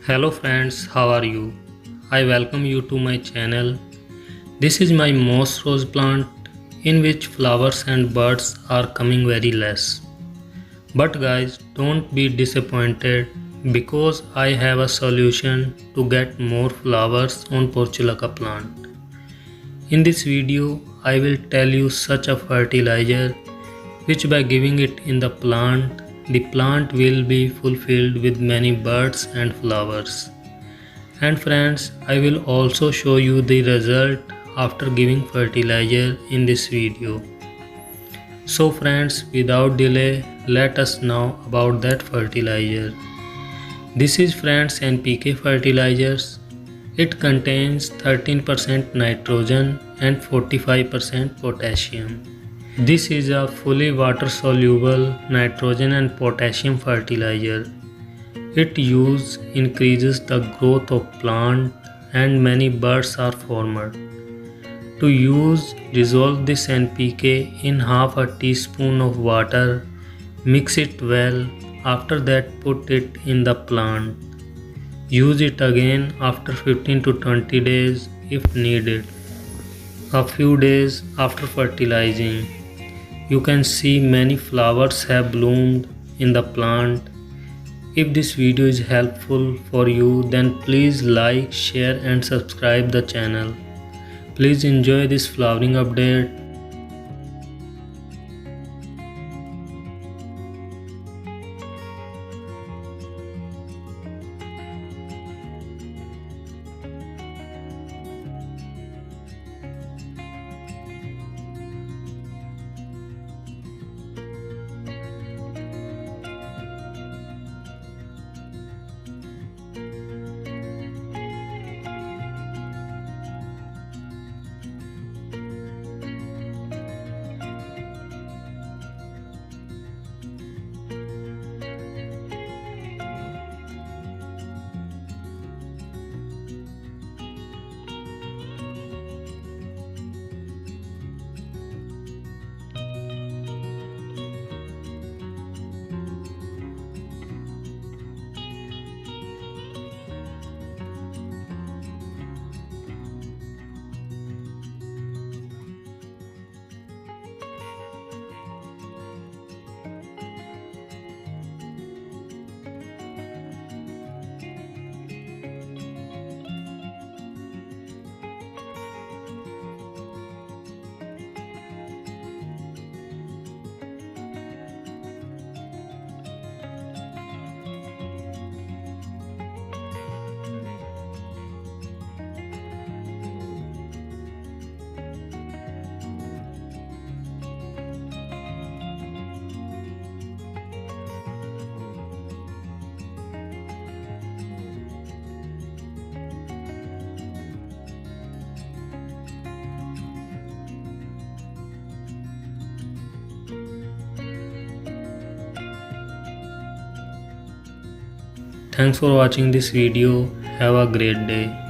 Hello friends, how are you? I welcome you to my channel. This is my moss rose plant in which flowers and birds are coming very less. But guys, don't be disappointed because I have a solution to get more flowers on Portulaca plant. In this video, I will tell you such a fertilizer which by giving it in the plant will be fulfilled with many birds and flowers. And friends, I will also show you the result after giving fertilizer in this video. So friends, without delay, let us know about that fertilizer. This is friends NPK fertilizers. It contains 13% nitrogen and 45% potassium. This is a fully water soluble nitrogen and potassium fertilizer. Its use increases the growth of plant and many birds are formed. To use, dissolve this NPK in half a teaspoon of water, mix it well, after that put it in the plant. Use it again after 15 to 20 days if needed. A few days after fertilizing, you can see many flowers have bloomed in the plant. If this video is helpful for you, then please like, share and subscribe the channel. Please enjoy this flowering update. Thanks for watching this video. Have a great day.